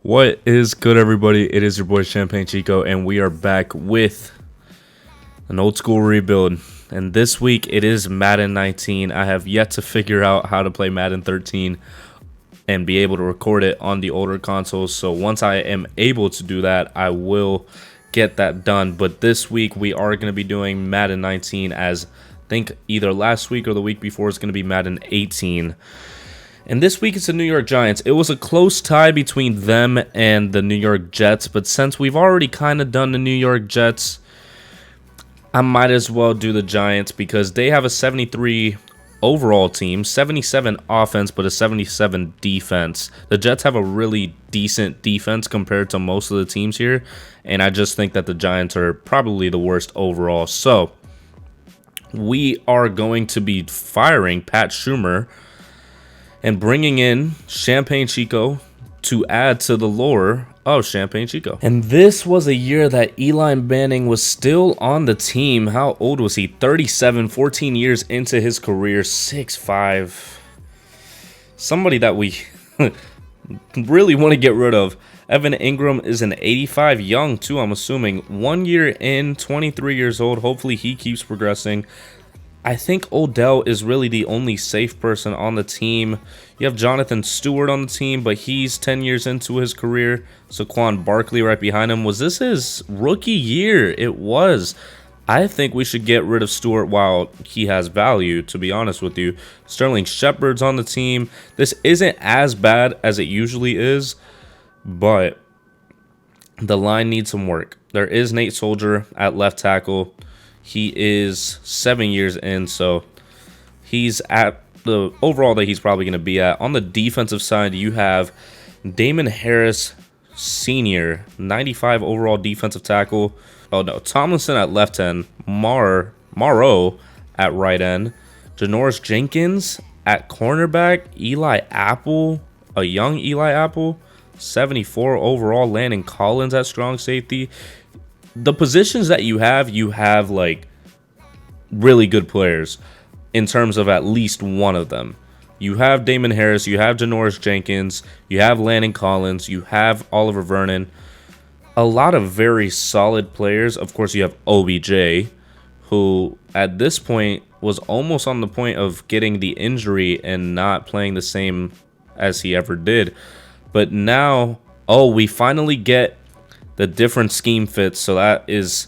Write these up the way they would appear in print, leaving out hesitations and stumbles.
What is good, everybody? It is your boy Champagne Chico, and we are back with an old school rebuild. And this week it is Madden 19. I have yet to figure out how to play Madden 13 and be able to record it on the older consoles. So once I am able to do that, I will get that done. But this week we are going to be doing Madden 19, as I think either last week or the week before is going to be Madden 18. And this week it's the New York Giants. It was a close tie between them and the New York Jets, but since we've already kind of done the New York Jets, I might as well do the Giants because they have a 73 overall team, 77 offense, but a 77 defense. The Jets have a really decent defense compared to most of the teams here, and I just think that the Giants are probably the worst overall. So we are going to be firing Pat Schumer and bringing in Champagne Chico to add to the lore of Champagne Chico. And this was a year that Eli Manning was still on the team. How old was he? 37, 14 years into his career, 6'5". Somebody that we really want to get rid of. Evan Ingram is an 85, young too, I'm assuming. 1 year in, 23 years old. Hopefully he keeps progressing. I think Odell is really the only safe person on the team. You have Jonathan Stewart on the team, but he's 10 years into his career. Saquon Barkley right behind him. Was this his rookie year? It was. I think we should get rid of Stewart while he has value, to be honest with you. Sterling Shepard's on the team. This isn't as bad as it usually is, but the line needs some work. There is Nate Soldier at left tackle. He is 7 years in, so he's at the overall that he's probably going to be at. On the defensive side, you have Damon Harris Sr., 95 overall defensive tackle. Oh, no. Tomlinson at left end. Morrow at right end. Janoris Jenkins at cornerback. Eli Apple, a young Eli Apple, 74 overall. Landon Collins at strong safety. The positions that you have like really good players in terms of at least one of them. You have Damon Harris, you have Janoris Jenkins, you have Landon Collins, you have Oliver Vernon. A lot of very solid players. Of course, you have OBJ, who at this point was almost on the point of getting the injury and not playing the same as he ever did. But now, we finally get the different scheme fits, so that is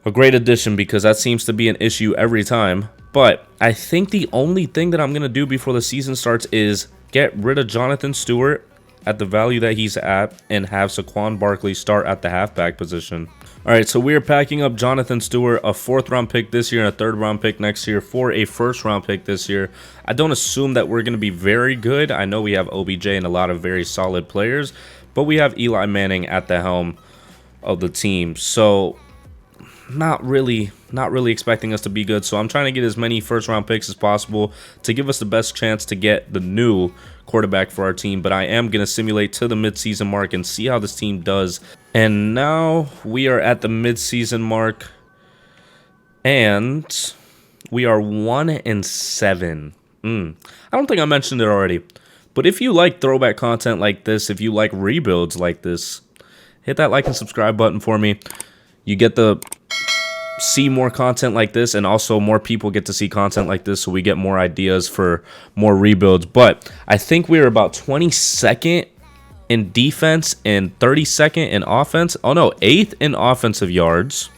a great addition because that seems to be an issue every time. But I think the only thing that I'm going to do before the season starts is get rid of Jonathan Stewart at the value that he's at and have Saquon Barkley start at the halfback position. All right, so we are packing up Jonathan Stewart, a 4th-round pick this year and a 3rd-round pick next year for a 1st-round pick this year. I don't assume that we're going to be very good. I know we have OBJ and a lot of very solid players, but we have Eli Manning at the helm of the team, so not really expecting us to be good. So I'm trying to get as many 1st-round picks as possible to give us the best chance to get the new quarterback for our team. But I am going to simulate to the midseason mark and see how this team does. And now we are at the midseason mark, and we are 1-7. I don't think I mentioned it already, but if you like throwback content like this, if you like rebuilds like this, hit that like and subscribe button for me. You get to see more content like this, and also more people get to see content like this, so we get more ideas for more rebuilds. But I think we're about 22nd in defense and 32nd in offense. Oh no, 8th in offensive yards.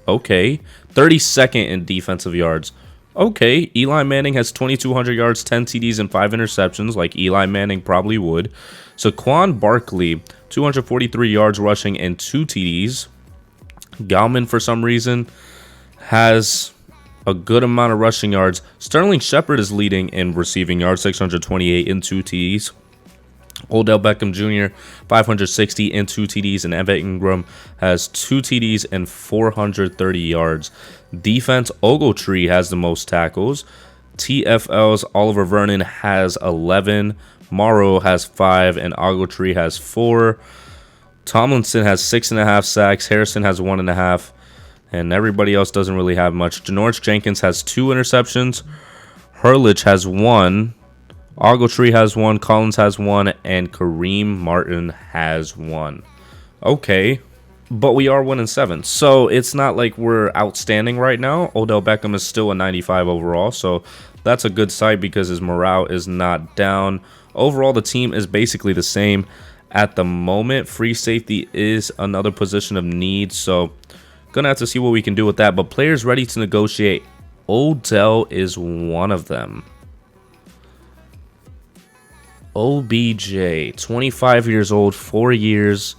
Okay, 32nd in defensive yards. Okay, Eli Manning has 2,200 yards, 10 TDs, and 5 interceptions, like Eli Manning probably would. Saquon Barkley, 243 yards rushing and 2 TDs. Gallman, for some reason, has a good amount of rushing yards. Sterling Shepard is leading in receiving yards, 628 and 2 TDs. Odell Beckham Jr., 560 and 2 TDs, and Evan Ingram has 2 TDs and 430 yards. Defense, Ogletree has the most tackles. TFL's Oliver Vernon has 11. Morrow has 5, and Ogletree has 4. Tomlinson has 6.5 sacks. Harrison has 1.5. And everybody else doesn't really have much. Janoris Jenkins has 2 interceptions. Hurlich has 1. Ogletree has one, Collins has one, and Kareem Martin has one. Okay, but we are 1-7, so it's not like we're outstanding right now. Odell Beckham is still a 95 overall, so that's a good sight because his morale is not down. Overall, the team is basically the same at the moment. Free safety is another position of need, so gonna have to see what we can do with that. But players ready to negotiate, Odell is one of them. OBJ, 25 years old, 4 years.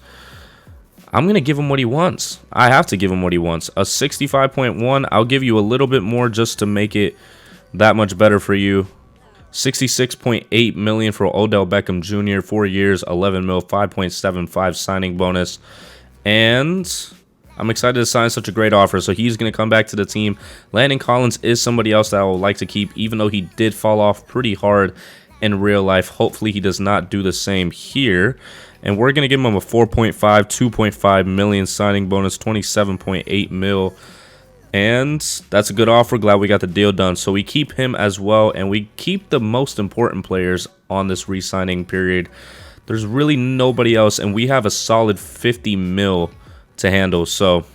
I'm going to give him what he wants. I have to give him what he wants. A 65.1. I'll give you a little bit more just to make it that much better for you. 66.8 million for Odell Beckham Jr. 4 years, 11 mil, 5.75 signing bonus. And I'm excited to sign such a great offer. So he's going to come back to the team. Landon Collins is somebody else that I would like to keep, even though he did fall off pretty hard in real life. Hopefully he does not do the same here. And we're going to give him a 4.5, 2.5 million signing bonus, 27.8 mil. And that's a good offer. Glad we got the deal done. So we keep him as well. And we keep the most important players on this re-signing period. There's really nobody else. And we have a solid 50 mil to handle. So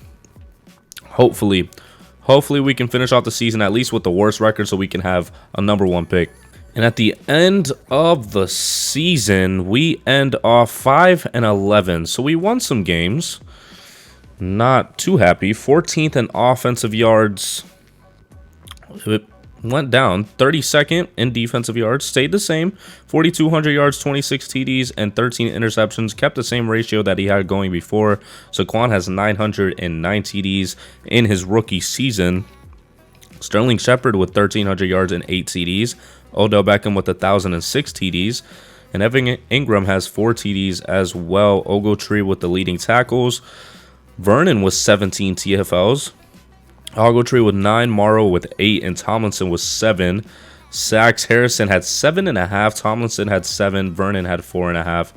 hopefully we can finish off the season at least with the worst record so we can have a #1 pick. And at the end of the season, we end off 5-11. So we won some games. Not too happy. 14th in offensive yards. It went down. 32nd in defensive yards. Stayed the same. 4,200 yards, 26 TDs, and 13 interceptions. Kept the same ratio that he had going before. Saquon has 909 TDs in his rookie season. Sterling Shepard with 1,300 yards and 8 TDs. Odell Beckham with 1,006 TDs. And Evan Ingram has 4 TDs as well. Ogletree with the leading tackles. Vernon with 17 TFLs. Ogletree with 9. Morrow with 8. And Tomlinson with 7. Sacks, Harrison had 7.5. Tomlinson had 7. Vernon had 4.5.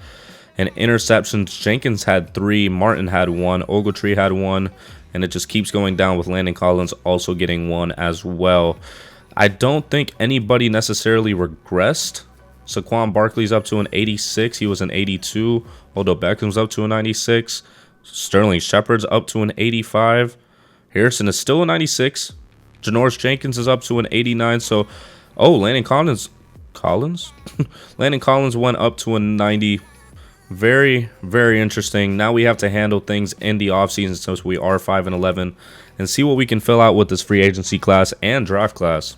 And interceptions, Jenkins had 3. Martin had 1. Ogletree had 1. And it just keeps going down with Landon Collins also getting 1 as well. I don't think anybody necessarily regressed. Saquon Barkley's up to an 86. He was an 82. Odell Beckham's up to a 96. Sterling Shepard's up to an 85. Harrison is still a 96. Janoris Jenkins is up to an 89. So, Landon Collins? Landon Collins went up to a 90. Very, very interesting. Now we have to handle things in the offseason since we are 5-11 and see what we can fill out with this free agency class and draft class.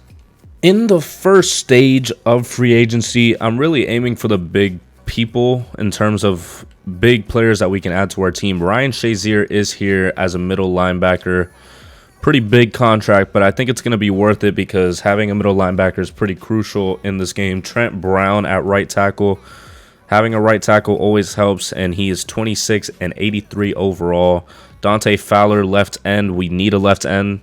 In the first stage of free agency, I'm really aiming for the big people in terms of big players that we can add to our team. Ryan Shazier is here as a middle linebacker. Pretty big contract, but I think it's going to be worth it because having a middle linebacker is pretty crucial in this game. Trent Brown at right tackle. Having a right tackle always helps, and he is 26 and 83 overall. Dante Fowler, left end. We need a left end,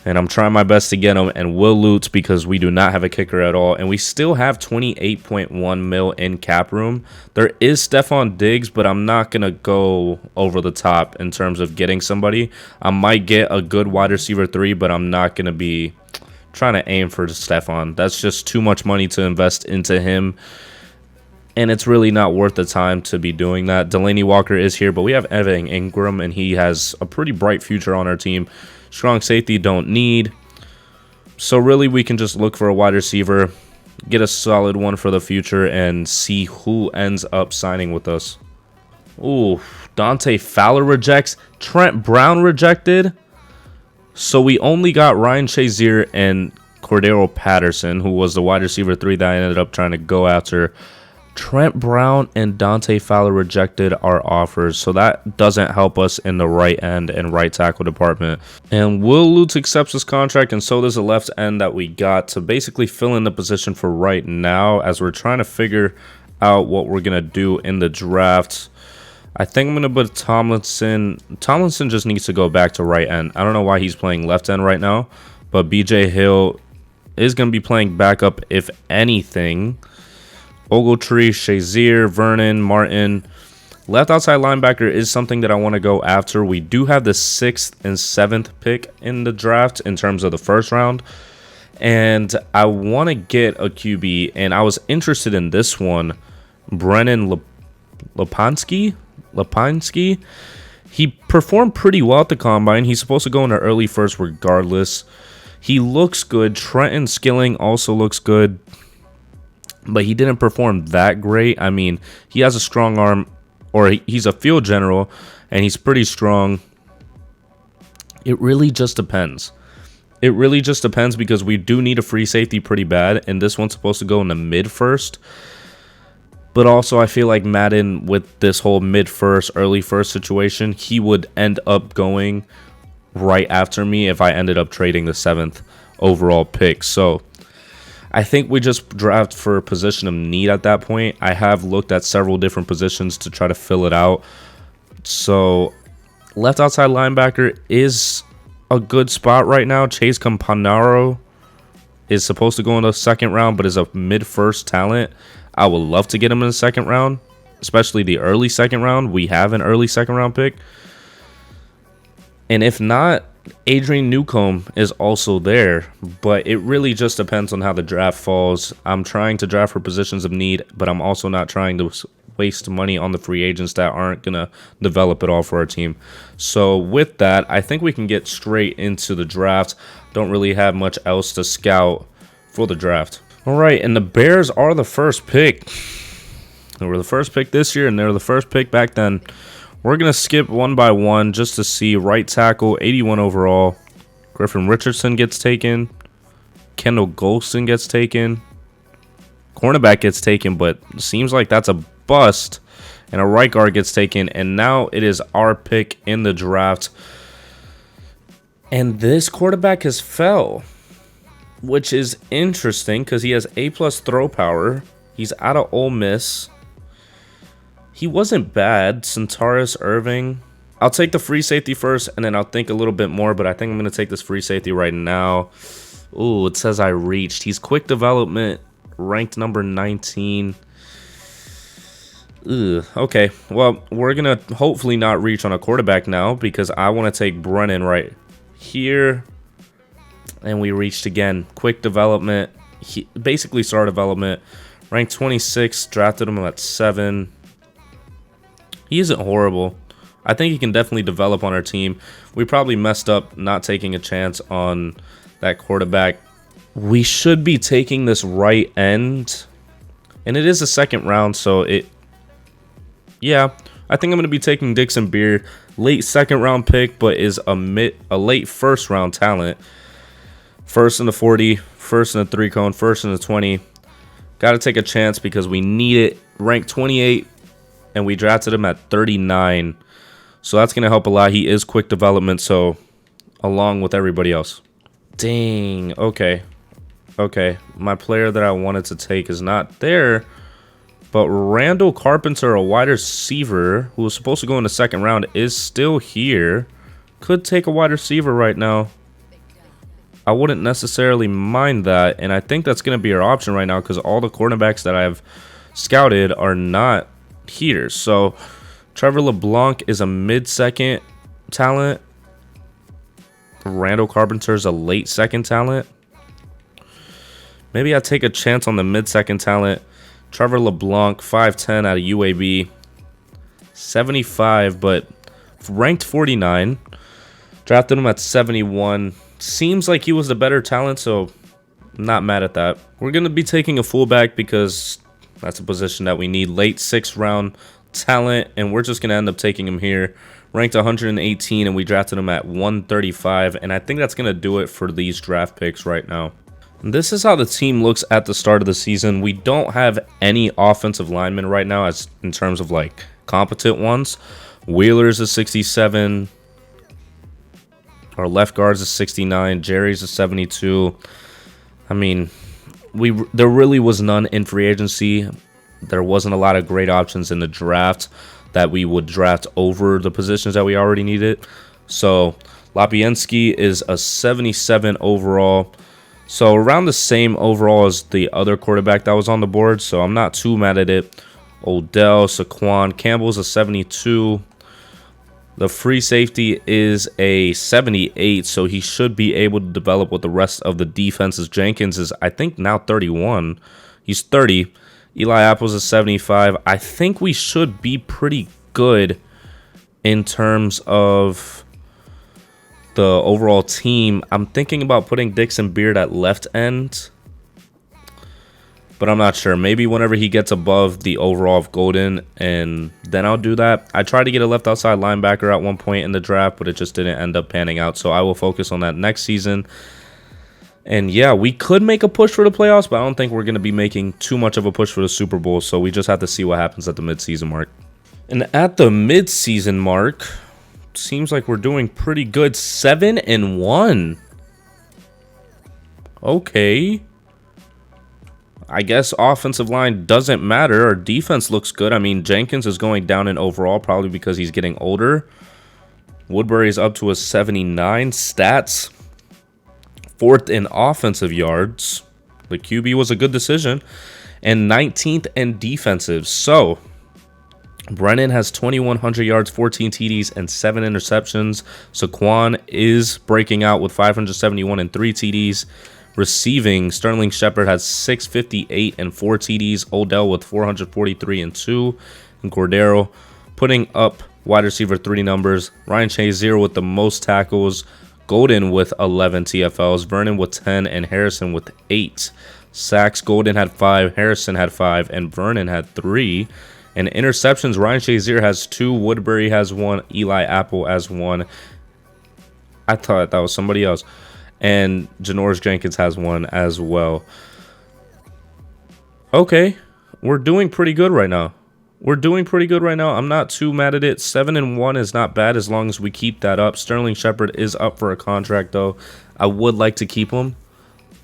and I'm trying my best to get him. And Will Lutz because we do not have a kicker at all, and we still have 28.1 mil in cap room. There is Stephon Diggs, but I'm not going to go over the top in terms of getting somebody. I might get a good wide receiver 3, but I'm not going to be trying to aim for Stephon. That's just too much money to invest into him. And it's really not worth the time to be doing that. Delaney Walker is here, but we have Evan Ingram, and he has a pretty bright future on our team. Strong safety, don't need. So really, we can just look for a wide receiver, get a solid one for the future, and see who ends up signing with us. Ooh, Dante Fowler rejects. Trent Brown rejected. So we only got Ryan Shazier and Cordero Patterson, who was the wide receiver 3 that I ended up trying to go after. Trent Brown and Dante Fowler rejected our offers, so that doesn't help us in the right end and right tackle department. And Will Lutz accepts his contract, and so does the left end that we got to basically fill in the position for right now as we're trying to figure out what we're going to do in the draft. I think I'm going to put Tomlinson. Tomlinson just needs to go back to right end. I don't know why he's playing left end right now, but BJ Hill is going to be playing backup if anything. Ogletree, Shazier, Vernon, Martin. Left outside linebacker is something that I want to go after. We do have the 6th and 7th pick in the draft in terms of the first round. And I want to get a QB, and I was interested in this one, Brennan Lepansky. He performed pretty well at the combine. He's supposed to go in the early first regardless. He looks good. Trenton Skilling also looks good, but he didn't perform that great. I mean, he has a strong arm, or he's a field general, and he's pretty strong. It really just depends. It really just depends because we do need a free safety pretty bad, and this one's supposed to go in the mid first. But also, I feel like Madden, with this whole mid first, early first situation, he would end up going right after me if I ended up trading the 7th overall pick. So I think we just draft for a position of need at that point. I have looked at several different positions to try to fill it out. So left outside linebacker is a good spot right now. Chase Campanaro is supposed to go in the 2nd round, but is a mid-first talent. I would love to get him in the 2nd round, especially the early 2nd round. We have an early 2nd round pick. And if not, Adrian Newcomb is also there, but it really just depends on how the draft falls. I'm trying to draft for positions of need, but I'm also not trying to waste money on the free agents that aren't going to develop it all for our team. So with that, I think we can get straight into the draft. Don't really have much else to scout for the draft. All right, and the Bears are the first pick. They were the first pick this year, and they were the first pick back then. We're going to skip one by one just to see. Right tackle, 81 overall. Griffin Richardson gets taken. Kendall Golston gets taken. Cornerback gets taken, but it seems like that's a bust. And a right guard gets taken, and now it is our pick in the draft. And this quarterback has fell, which is interesting because he has A+ throw power. He's out of Ole Miss. He wasn't bad. Centaurus Irving. I'll take the free safety first, and then I'll think a little bit more, but I think I'm going to take this free safety right now. Ooh, it says I reached. He's quick development, ranked number 19. Ugh, okay, well, we're going to hopefully not reach on a quarterback now because I want to take Brennan right here. And we reached again. Quick development. Basically star development. Ranked 26. Drafted him at 7. He isn't horrible. I think he can definitely develop on our team. We probably messed up not taking a chance on that quarterback. We should be taking this right end. And it is a 2nd round, so yeah, I think I'm going to be taking Dixon Beard. Late 2nd round pick, but is a late 1st round talent. 1st in the 40, 1st in the 3-cone, 1st in the 20. Got to take a chance because we need it. Ranked 28, and we drafted him at 39. So that's going to help a lot. He is quick development, so along with everybody else. Dang, okay. Okay, my player that I wanted to take is not there. But Randall Carpenter, a wide receiver, who was supposed to go in the 2nd round, is still here. Could take a wide receiver right now. I wouldn't necessarily mind that, and I think that's going to be our option right now because all the cornerbacks that I've scouted are not here. So Trevor LeBlanc is a mid-2nd talent. Randall Carpenter is a late 2nd talent. Maybe I take a chance on the mid-2nd talent. Trevor LeBlanc, 5'10" out of UAB. 75, but ranked 49. Drafted him at 71. Seems like he was the better talent, so not mad at that. We're going to be taking a fullback because that's a position that we need. Late 6th round talent, and we're just going to end up taking him here. Ranked 118, and we drafted him at 135, and I think that's going to do it for these draft picks right now. And this is how the team looks at the start of the season. We don't have any offensive linemen right now as in terms of like competent ones. Wheeler's a 67. Our left guard's a 69. Jerry's a 72. I mean, there really was none in free agency. There wasn't a lot of great options in the draft that we would draft over the positions that we already needed. So Lapiensky is a 77 overall. So around the same overall as the other quarterback that was on the board. So I'm not too mad at it. Odell, Saquon, Campbell's a 72. The free safety is a 78, so he should be able to develop with the rest of the defenses. Jenkins is, I think, now 31. He's 30. Eli Apple's a 75. I think we should be pretty good in terms of the overall team. I'm thinking about putting Dixon Beard at left end, but I'm not sure. Maybe whenever he gets above the overall of Golden, and then I'll do that. I tried to get a left outside linebacker at one point in the draft, but it just didn't end up panning out. So I will focus on that next season. And yeah, we could make a push for the playoffs, but I don't think we're going to be making too much of a push for the Super Bowl. So we just have to see what happens at the midseason mark. And at the midseason mark, seems like we're doing pretty good. 7-1. Okay. I guess offensive line doesn't matter. Our defense looks good. I mean, Jenkins is going down in overall, probably because he's getting older. Woodbury's up to a 79. Stats, 4th in offensive yards. The QB was a good decision. And 19th in defensive. So, Brennan has 2,100 yards, 14 TDs, and 7 interceptions. Saquon is breaking out with 571 and 3 TDs. Receiving, Sterling Shepard has 658 and 4 TDs. Odell with 443 and 2. And Cordero putting up wide receiver 3 numbers. Ryan Shazier with the most tackles. Golden with 11 TFLs. Vernon with 10 and Harrison with 8. Sacks, Golden had 5. Harrison had 5. And Vernon had 3. And interceptions, Ryan Shazier has 2. Woodbury has 1. Eli Apple has 1. I thought that was somebody else. And Janoris Jenkins has 1 as well. Okay, we're doing pretty good right now. I'm not too mad at it. 7-1 is not bad as long as we keep that up. Sterling Shepard is up for a contract, though. I would like to keep him.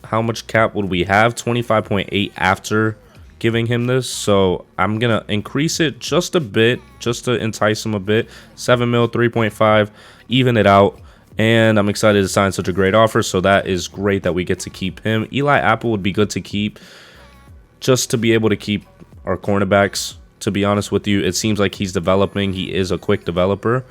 How much cap would we have? 25.8 after giving him this. So I'm going to increase it just a bit, just to entice him a bit. 7 mil, 3.5, even it out. And I'm excited to sign such a great offer, so that is great that we get to keep him. Eli Apple would be good to keep, just to be able to keep our cornerbacks, to be honest with you. It seems like he's developing. He is a quick developer.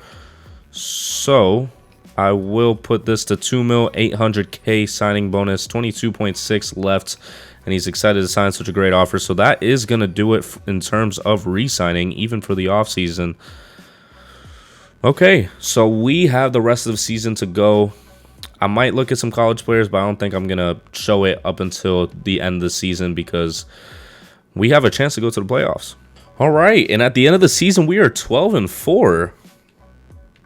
So I will put this to 2 mil, 800K signing bonus, 22.6 left, and he's excited to sign such a great offer. So that is going to do it in terms of re-signing, even for the offseason. Okay, so we have the rest of the season to go. I might look at some college players, but I don't think I'm going to show it up until the end of the season because we have a chance to go to the playoffs. All right, and at the end of the season, we are 12-4.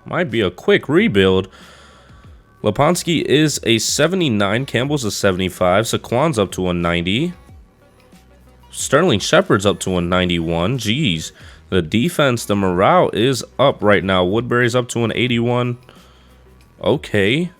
Might be a quick rebuild. Laponsky is a 79. Campbell's a 75. Saquon's up to a 90. Sterling Shepard's up to a 91. Jeez. The defense, the morale is up right now. Woodbury's up to an 81. Okay.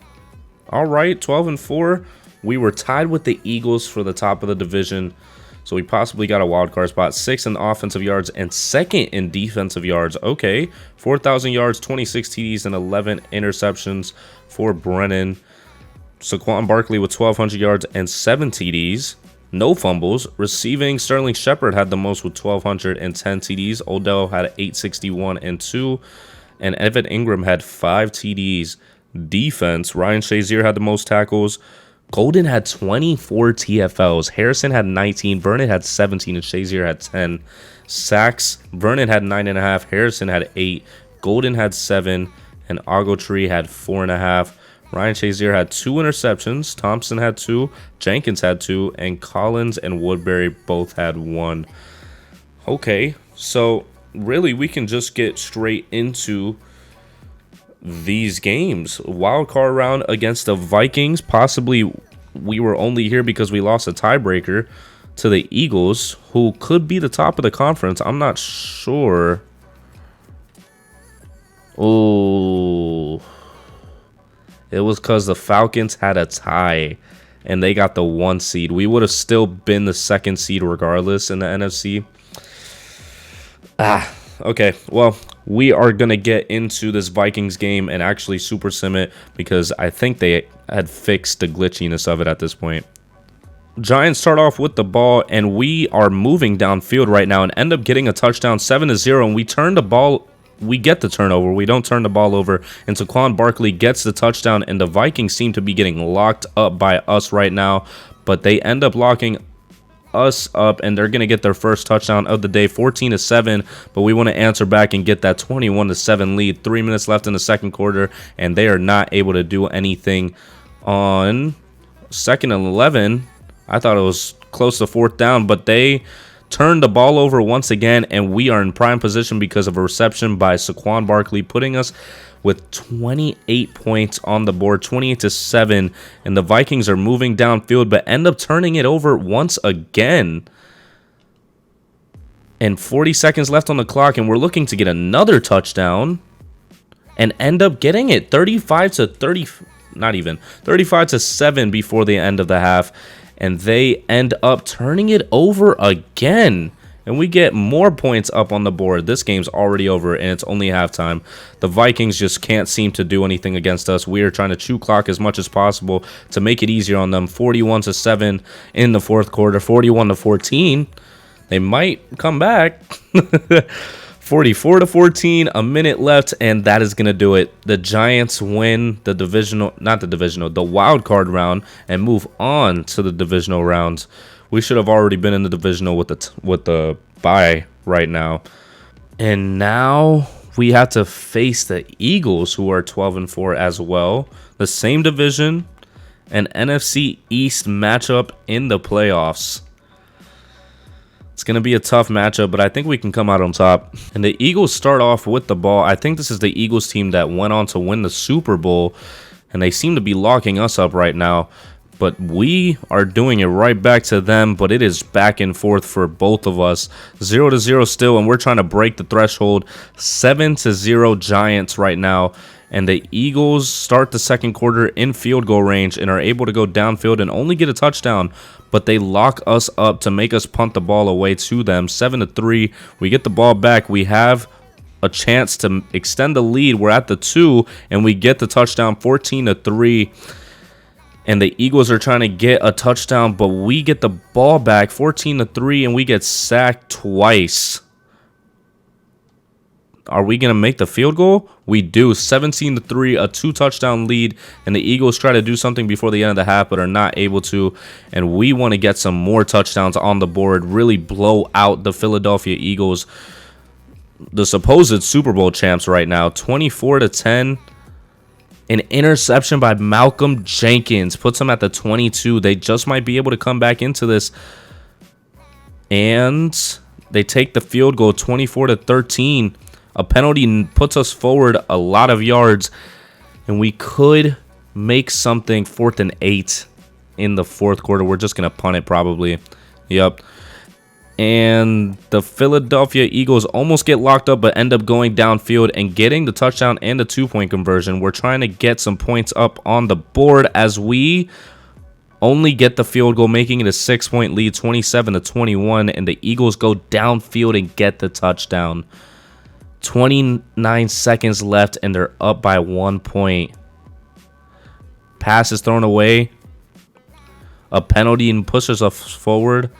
All right, 12-4. We were tied with the Eagles for the top of the division, so we possibly got a wild card spot. 6th in offensive yards and 2nd in defensive yards. Okay. 4,000 yards, 26 TDs, and 11 interceptions for Brennan. Saquon Barkley with 1,200 yards and 7 TDs. No fumbles. Receiving, Sterling Shepard had the most with 1,210 TDs. Odell had 861 and 2. And Evan Ingram had 5 TDs. Defense, Ryan Shazier had the most tackles. Golden had 24 TFLs. Harrison had 19. Vernon had 17. And Shazier had 10. Sacks, Vernon had 9.5. Harrison had 8. Golden had 7. And Ogletree had 4.5. Ryan Shazier had 2 interceptions. Thompson had 2. Jenkins had 2. And Collins and Woodbury both had 1. Okay, so really we can just get straight into these games. Wild card round against the Vikings. Possibly we were only here because we lost a tiebreaker to the Eagles, who could be the top of the conference. I'm not sure. Oh, it was because the Falcons had a tie and they got the 1 seed. We would have still been the 2nd seed regardless in the NFC. Okay. Well, we are going to get into this Vikings game and actually super sim it because I think they had fixed the glitchiness of it at this point. Giants start off with the ball, and we are moving downfield right now and end up getting a touchdown, 7-0, and we turn the ball we get the turnover. We don't turn the ball over, and Saquon Barkley gets the touchdown, and the Vikings seem to be getting locked up by us right now, but they end up locking us up, and they're going to get their first touchdown of the day, 14-7, but we want to answer back and get that 21-7 lead. 3 minutes left in the second quarter, and they are not able to do anything on 2nd and 11. I thought it was close to 4th down, but they turned the ball over once again, and we are in prime position because of a reception by Saquon Barkley, putting us with 28 points on the board, 28-7, and the Vikings are moving downfield, but end up turning it over once again. And 40 seconds left on the clock, and we're looking to get another touchdown, and end up getting it 35-7 before the end of the half, and they end up turning it over again. And we get more points up on the board. This game's already over, and it's only halftime. The Vikings just can't seem to do anything against us. We are trying to chew clock as much as possible to make it easier on them. 41-7 in the fourth quarter. 41-14. They might come back. 44-14, a minute left, and that is going to do it. The Giants win the wild card round and move on to the divisional rounds. We should have already been in the divisional with the bye right now. And now we have to face the Eagles, who are 12-4 as well. The same division, an NFC East matchup in the playoffs. It's going to be a tough matchup, but I think we can come out on top. And the Eagles start off with the ball. I think this is the Eagles team that went on to win the Super Bowl, and they seem to be locking us up right now. But we are doing it right back to them, but it is back and forth for both of us. 0-0 still, and we're trying to break the threshold. 7-0 Giants right now. And the Eagles start the second quarter in field goal range and are able to go downfield and only get a touchdown. But they lock us up to make us punt the ball away to them. 7-3. We get the ball back. We have a chance to extend the lead. We're at the 2, and we get the touchdown, 14-3. And the Eagles are trying to get a touchdown, but we get the ball back, 14-3, and we get sacked twice. Are we going to make the field goal? We do. 17-3, a 2-touchdown lead, and the Eagles try to do something before the end of the half, but are not able to. And we want to get some more touchdowns on the board, really blow out the Philadelphia Eagles, the supposed Super Bowl champs right now. 24-10. An interception by Malcolm Jenkins puts them at the 22. They just might be able to come back into this. And they take the field goal, 24-13. A penalty puts us forward a lot of yards. And we could make something 4th and 8 in the fourth quarter. We're just going to punt it probably. Yep. And the Philadelphia Eagles almost get locked up, but end up going downfield and getting the touchdown and the 2-point conversion. We're trying to get some points up on the board as we only get the field goal, making it a 6-point lead, 27-21. And the Eagles go downfield and get the touchdown. 29 seconds left, and they're up by 1 point. Pass is thrown away. A penalty and pushes us forward.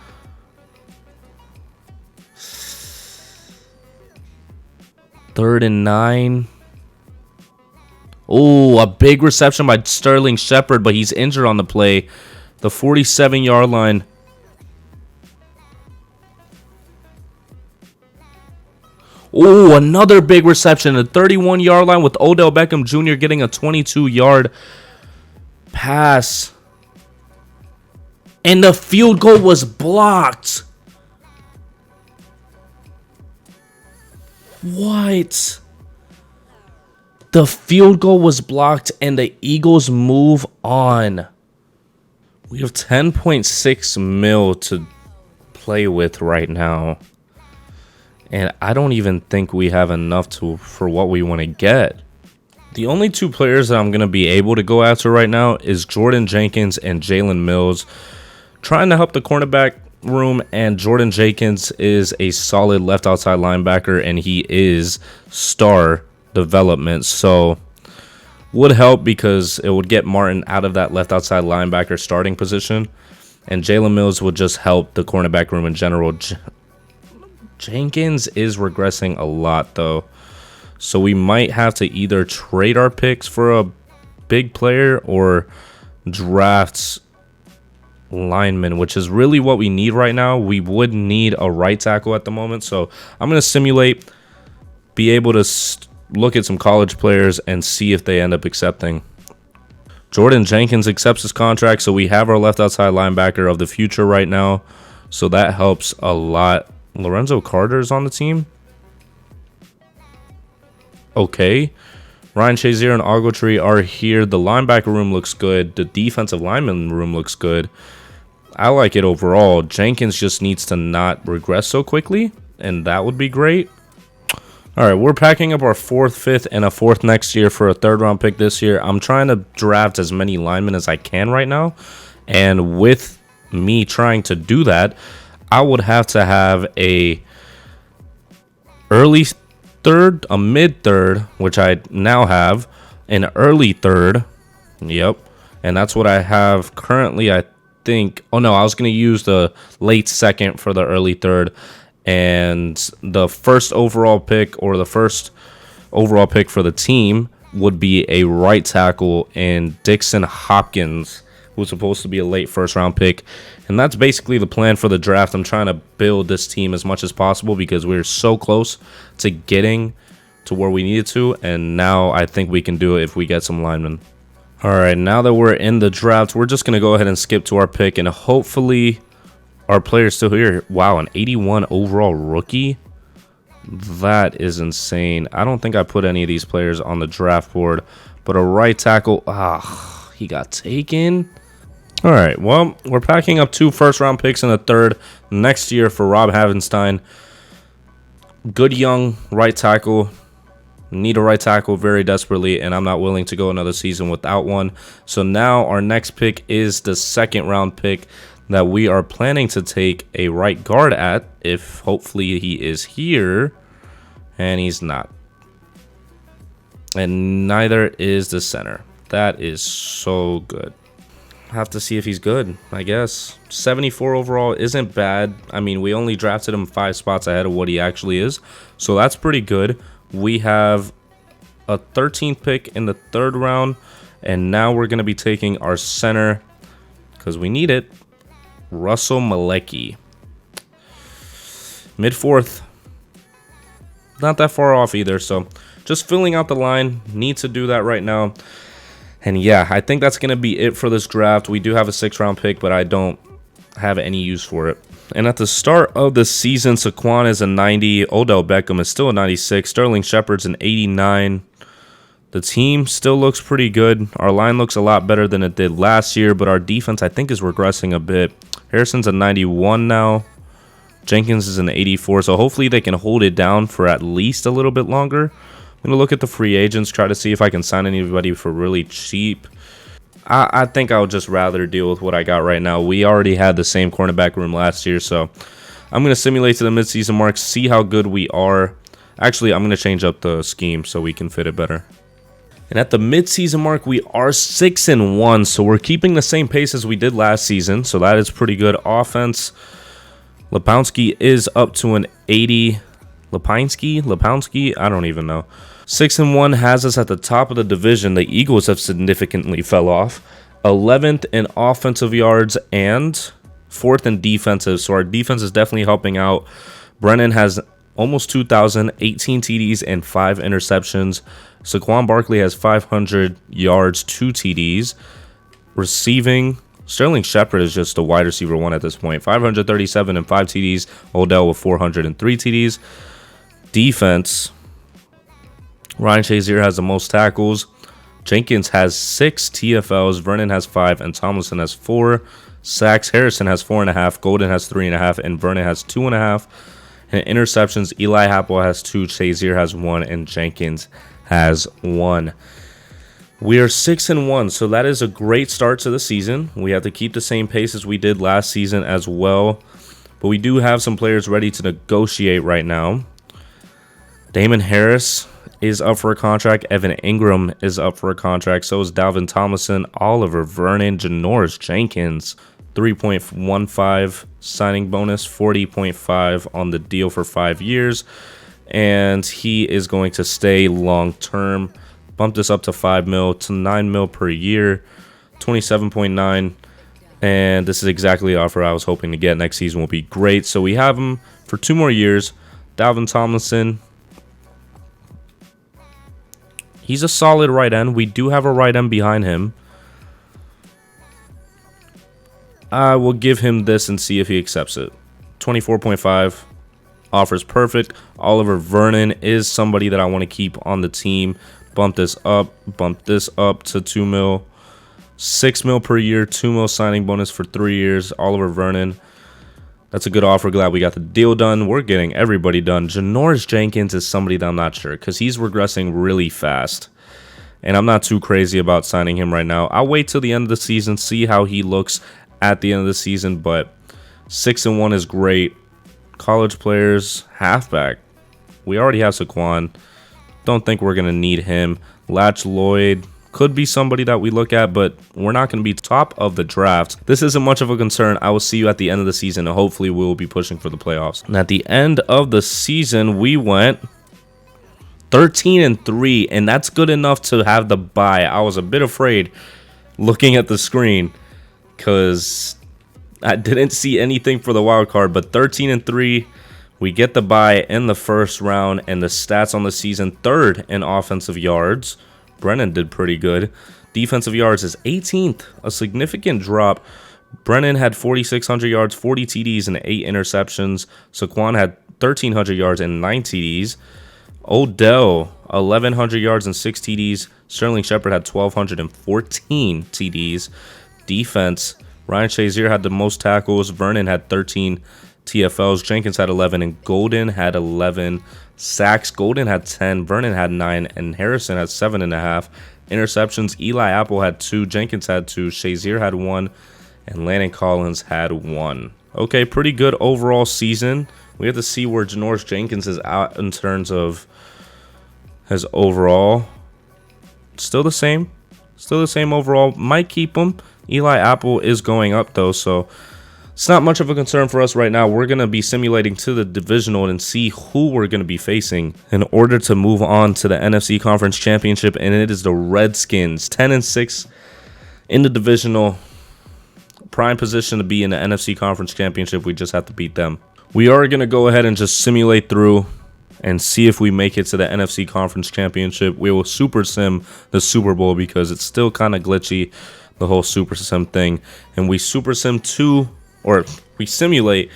Third and 9. Oh, a big reception by Sterling Shepard, but he's injured on the play. The 47-yard line. Oh, another big reception. The 31-yard line with Odell Beckham Jr. getting a 22-yard pass. And the field goal was blocked. What? The field goal was blocked and the Eagles move on. We have 10.6 mil to play with right now. And I don't even think we have enough for what we want to get. The only 2 players that I'm going to be able to go after right now is Jordan Jenkins and Jalen Mills. Trying to help the cornerback room, and Jordan Jenkins is a solid left outside linebacker, and he is star development, so would help because it would get Martin out of that left outside linebacker starting position, and Jalen Mills would just help the cornerback room in general. Jenkins is regressing a lot though. So we might have to either trade our picks for a big player or draft lineman, which is really what we need right now. We would need a right tackle at the moment. So I'm going to simulate, be able to look at some college players and see if they end up accepting. Jordan Jenkins accepts his contract, so we have our left outside linebacker of the future right now. So that helps a lot. Lorenzo Carter's on the team. Okay. Ryan Shazier and Ogletree are here. The linebacker room looks good. The defensive lineman room looks good. I like it overall. Jenkins just needs to not regress so quickly, and that would be great. All right, we're packing up our 4th, 5th, and a 4th next year for a 3rd round pick this year. I'm trying to draft as many linemen as I can right now. And with me trying to do that, I would have to have a early 3rd, a mid 3rd, which I now have, an early 3rd. Yep. And that's what I have currently, I think. Oh, no, I was going to use the late 2nd for the early 3rd. And the 1st overall pick, or the 1st overall pick for the team, would be a right tackle in Dixon Hopkins, who's supposed to be a late 1st round pick. And that's basically the plan for the draft. I'm trying to build this team as much as possible because we're so close to getting to where we needed to. And now I think we can do it if we get some linemen. All right, now that we're in the draft, we're just going to go ahead and skip to our pick, and hopefully our player's still here. Wow, an 81 overall rookie. That is insane. I don't think I put any of these players on the draft board, but a right tackle, he got taken. All right, well, we're packing up 2 first-round picks and a 3rd next year for Rob Havenstein. Good young right tackle. Need a right tackle very desperately, and I'm not willing to go another season without one. So now our next pick is the 2nd-round pick that we are planning to take a right guard at, if hopefully he is here, and he's not. And neither is the center. That is so good. Have to see if he's good, I guess. 74 overall isn't bad. I mean, we only drafted him 5 spots ahead of what he actually is, so that's pretty good. We have a 13th pick in the 3rd round, and now we're going to be taking our center because we need it. Russell Malecki. Mid 4th. Not that far off either, so just filling out the line. Need to do that right now. And yeah, I think that's going to be it for this draft. We do have a 6th round pick, but I don't have any use for it. And at the start of the season, Saquon is a 90. Odell Beckham is still a 96. Sterling Shepard's an 89. The team still looks pretty good. Our line looks a lot better than it did last year, but our defense, I think, is regressing a bit. Harrison's a 91 now. Jenkins is an 84, so hopefully they can hold it down for at least a little bit longer. I'm going to look at the free agents, try to see if I can sign anybody for really cheap. I think I would just rather deal with what I got right now. We already had the same cornerback room last year, so I'm going to simulate to the midseason mark, see how good we are. Actually, I'm going to change up the scheme so we can fit it better. And at the midseason mark, we are 6-1, so we're keeping the same pace as we did last season, so that is pretty good. Offense, Lipowski is up to an 80. Lipowski? I don't even know. 6-1 has us at the top of the division. The Eagles have significantly fell off. 11th in offensive yards and 4th in defensive, so our defense is definitely helping out. Brennan has almost 2,000, 18 TDs, and 5 interceptions. Saquon Barkley has 500 yards, 2 TDs. Receiving, Sterling Shepard is just a wide receiver 1 at this point. 537 and 5 TDs. Odell with 403 TDs. Defense, Ryan Shazier has the most tackles. Jenkins has 6 TFLs. Vernon has 5, and Tomlinson has 4 sacks. Harrison has 4.5. Golden has 3.5, and Vernon has 2.5. And interceptions, Eli Apple has 2, Shazier has 1, and Jenkins has 1. We are 6-1, so that is a great start to the season. We have to keep the same pace as we did last season as well. But we do have some players ready to negotiate right now. Damon Harris is up for a contract. Evan Ingram is up for a contract. So is Dalvin Tomlinson, Oliver Vernon, Janoris Jenkins. 3.15 signing bonus, 40.5 on the deal for 5 years. and he is going to stay long term. Bump this up to 5 mil to 9 mil per year, 27.9. And this is exactly the offer I was hoping to get. Next season will be great. So we have him for 2 more years. Dalvin Tomlinson. He's a solid right end. We do have a right end behind him. I will give him this and see if he accepts it. 24.5. Offers perfect. Oliver Vernon is somebody that I want to keep on the team. Bump this up to 2 mil. 6 mil per year, 2 mil signing bonus for 3 years. Oliver Vernon. That's a good offer. Glad we got the deal done. We're getting everybody done. Janoris Jenkins is somebody that I'm not sure because he's regressing really fast. And I'm not too crazy about signing him right now. I'll wait till the end of the season, see how he looks at the end of the season. But 6-1 is great. College players, halfback. We already have Saquon. Don't think we're going to need him. Latch Lloyd could be somebody that we look at, but we're not going to be top of the draft. This isn't much of a concern. I will see you at the end of the season, and hopefully we will be pushing for the playoffs. And at the end of the season, we went 13-3, and that's good enough to have the bye. I was a bit afraid looking at the screen because I didn't see anything for the wild card, but 13-3, we get the bye in the first round, and the stats on the season: 3rd in offensive yards. Brennan did pretty good. Defensive yards is 18th, a significant drop. Brennan had 4,600 yards, 40 TDs, and 8 interceptions. Saquon had 1,300 yards and 9 TDs. Odell, 1,100 yards and 6 TDs. Sterling Shepard had 1,214 TDs. Defense, Ryan Shazier had the most tackles. Vernon had 13 TFLs. Jenkins had 11, and Golden had 11 sacks. Golden had 10. Vernon had 9, and Harrison had 7.5 interceptions. Eli Apple had 2. Jenkins had 2. Shazier had 1, and Landon Collins had 1. Okay, pretty good overall season. We have to see where Janoris Jenkins is at in terms of his overall. Still the same. Still the same overall. Might keep him. Eli Apple is going up, though, so it's not much of a concern for us right now. We're going to be simulating to the divisional and see who we're going to be facing in order to move on to the NFC Conference Championship, and it is the Redskins. 10-6 in the divisional. Prime position to be in the NFC Conference Championship. We just have to beat them. We are going to go ahead and just simulate through and see if we make it to the NFC Conference Championship. We will super sim the Super Bowl because it's still kind of glitchy, the whole super sim thing. And we super sim to, or we simulate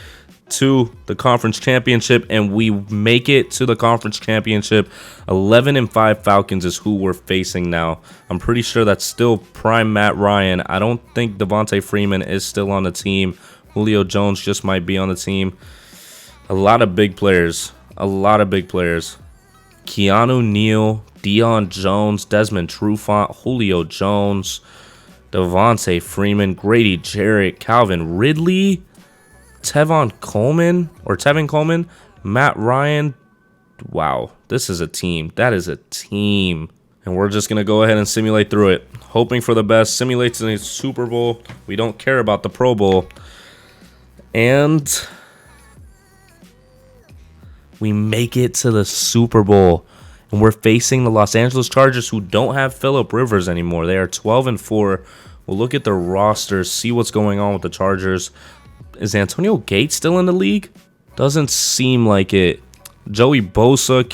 to the conference championship, and we make it to the conference championship. 11-5 Falcons is who we're facing now. I'm pretty sure that's still prime Matt Ryan. I don't think Devontae Freeman is still on the team. Julio Jones just might be on the team. A lot of big players. A lot of big players. Keanu Neal, Deion Jones, Desmond Trufant, Julio Jones, Devontae Freeman, Grady Jarrett, Calvin Ridley, Tevin Coleman, Matt Ryan. Wow, this is a team. That is a team. And we're just going to go ahead and simulate through it. Hoping for the best. Simulates in the Super Bowl. We don't care about the Pro Bowl. And we make it to the Super Bowl. And we're facing the Los Angeles Chargers, who don't have Phillip Rivers anymore. They are 12-4. We'll look at the rosters, see what's going on with the Chargers. Is Antonio Gates still in the league? Doesn't seem like it. Joey Bosa,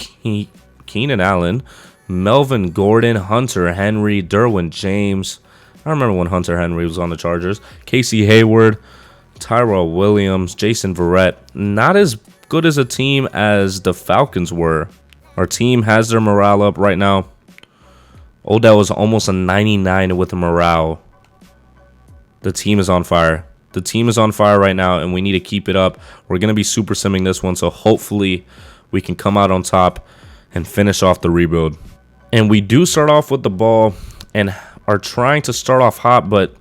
Keenan Allen, Melvin Gordon, Hunter Henry, Derwin James. I remember when Hunter Henry was on the Chargers. Casey Hayward, Tyrell Williams, Jason Verrett. Not as good as a team as the Falcons were. Our team has their morale up right now. Odell is almost a 99 with the morale. The team is on fire. The team is on fire right now, and we need to keep it up. We're going to be super simming this one, so hopefully we can come out on top and finish off the rebuild. And we do start off with the ball and are trying to start off hot, but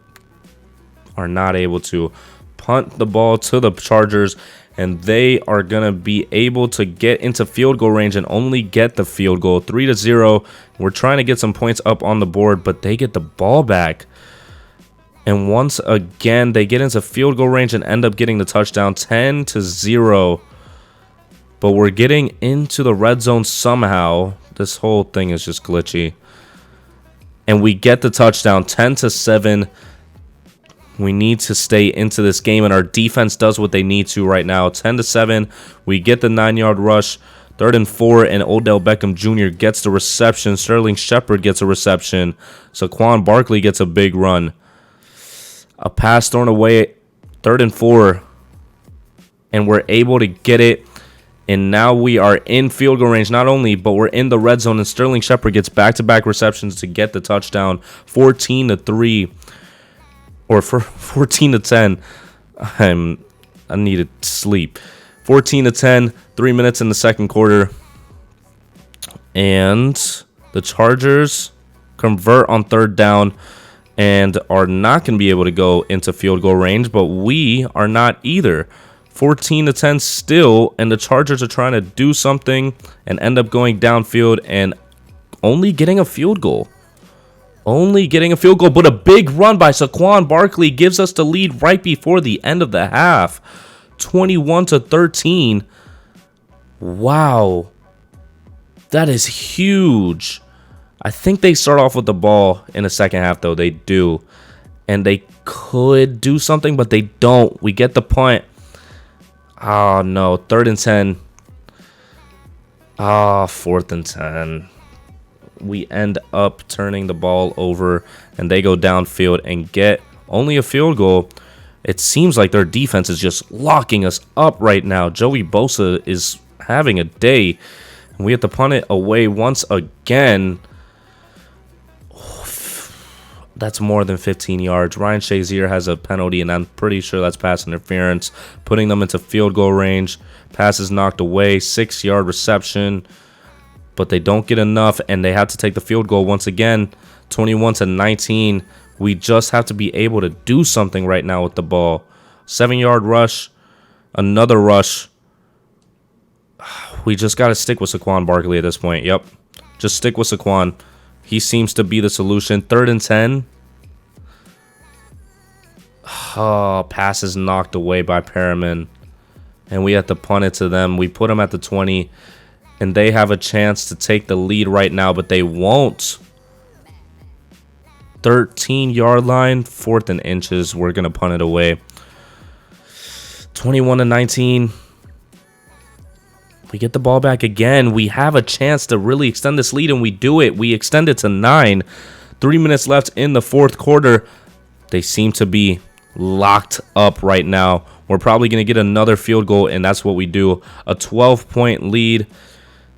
are not able to. Punt the ball to the Chargers, and they are going to be able to get into field goal range and only get the field goal. 3-0. We're trying to get some points up on the board, but they get the ball back. And once again, they get into field goal range and end up getting the touchdown. 10-0. but we're getting into the red zone somehow. This whole thing is just glitchy. And we get the touchdown, 10-7. We need to stay into this game, and our defense does what they need to right now. 10-7. We get the 9-yard rush. 3rd and 4, and Odell Beckham Jr. gets the reception. Sterling Shepard gets a reception. Saquon Barkley gets a big run. A pass thrown away. 3rd and 4. And we're able to get it. And now we are in field goal range, not only, but we're in the red zone. And Sterling Shepard gets back-to-back receptions to get the touchdown. 14-3. Or for 14-10. I need to sleep. 14-10. 3 minutes in the second quarter. And the Chargers convert on 3rd down and are not going to be able to go into field goal range, but we are not either. 14-10 still, and the Chargers are trying to do something and end up going downfield and only getting a field goal. Only getting a field goal, but a big run by Saquon Barkley gives us the lead right before the end of the half. 21-13. Wow. That is huge. I think they start off with the ball in the second half, though. They do. And they could do something, but they don't. We get the punt. Oh, no. 3rd and 10. Ah, 4th and 10. We end up turning the ball over, and they go downfield and get only a field goal. It seems like their defense is just locking us up right now. Joey Bosa is having a day. And we have to punt it away once again. That's more than 15 yards. Ryan Shazier has a penalty, and I'm pretty sure that's pass interference, putting them into field goal range. Pass is knocked away, 6-yard reception, but they don't get enough, and they have to take the field goal once again, 21-19. We just have to be able to do something right now with the ball. 7-yard rush, another rush. We just got to stick with Saquon Barkley at this point. Yep, just stick with Saquon. He seems to be the solution. 3rd and 10. Oh, pass is knocked away by Perriman. And we have to punt it to them. We put them at the 20. And they have a chance to take the lead right now, but they won't. 13-yard line. 4th and inches. We're going to punt it away. 21-19. We get the ball back again. We have a chance to really extend this lead, and we do it. We extend it to 9. 3 minutes left in the fourth quarter. They seem to be locked up right now. We're probably going to get another field goal, and that's what we do. A 12-point lead.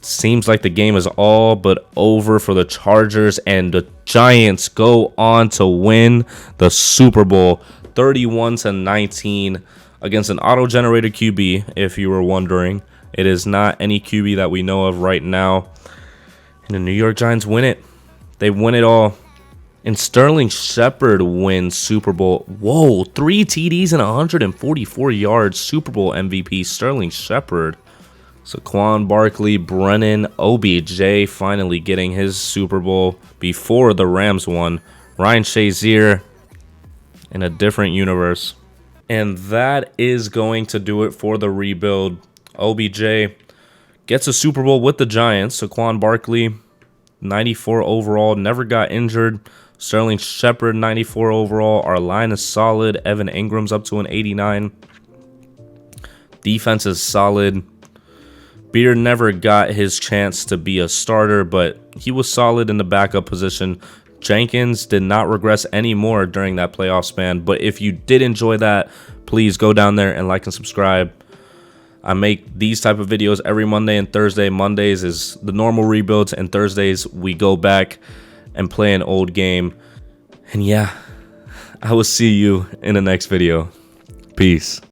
Seems like the game is all but over for the Chargers, and the Giants go on to win the Super Bowl 31-19 against an auto-generated QB, if you were wondering. It is not any QB that we know of right now. And the New York Giants win it. They win it all. And Sterling Shepard wins Super Bowl. Whoa, 3 TDs and 144 yards. Super Bowl MVP Sterling Shepard. Saquon Barkley, Brennan, OBJ finally getting his Super Bowl before the Rams won. Ryan Shazier in a different universe. And that is going to do it for the rebuild. OBJ gets a Super Bowl with the Giants. Saquon Barkley, 94 overall, never got injured. Sterling Shepard, 94 overall. Our line is solid. Evan Ingram's up to an 89. Defense is solid. Beard never got his chance to be a starter, but he was solid in the backup position. Jenkins did not regress anymore during that playoff span. But if you did enjoy that, please go down there and like and subscribe. I make these type of videos every Monday and Thursday. Mondays is the normal rebuilds, and Thursdays we go back and play an old game. And yeah, I will see you in the next video. Peace.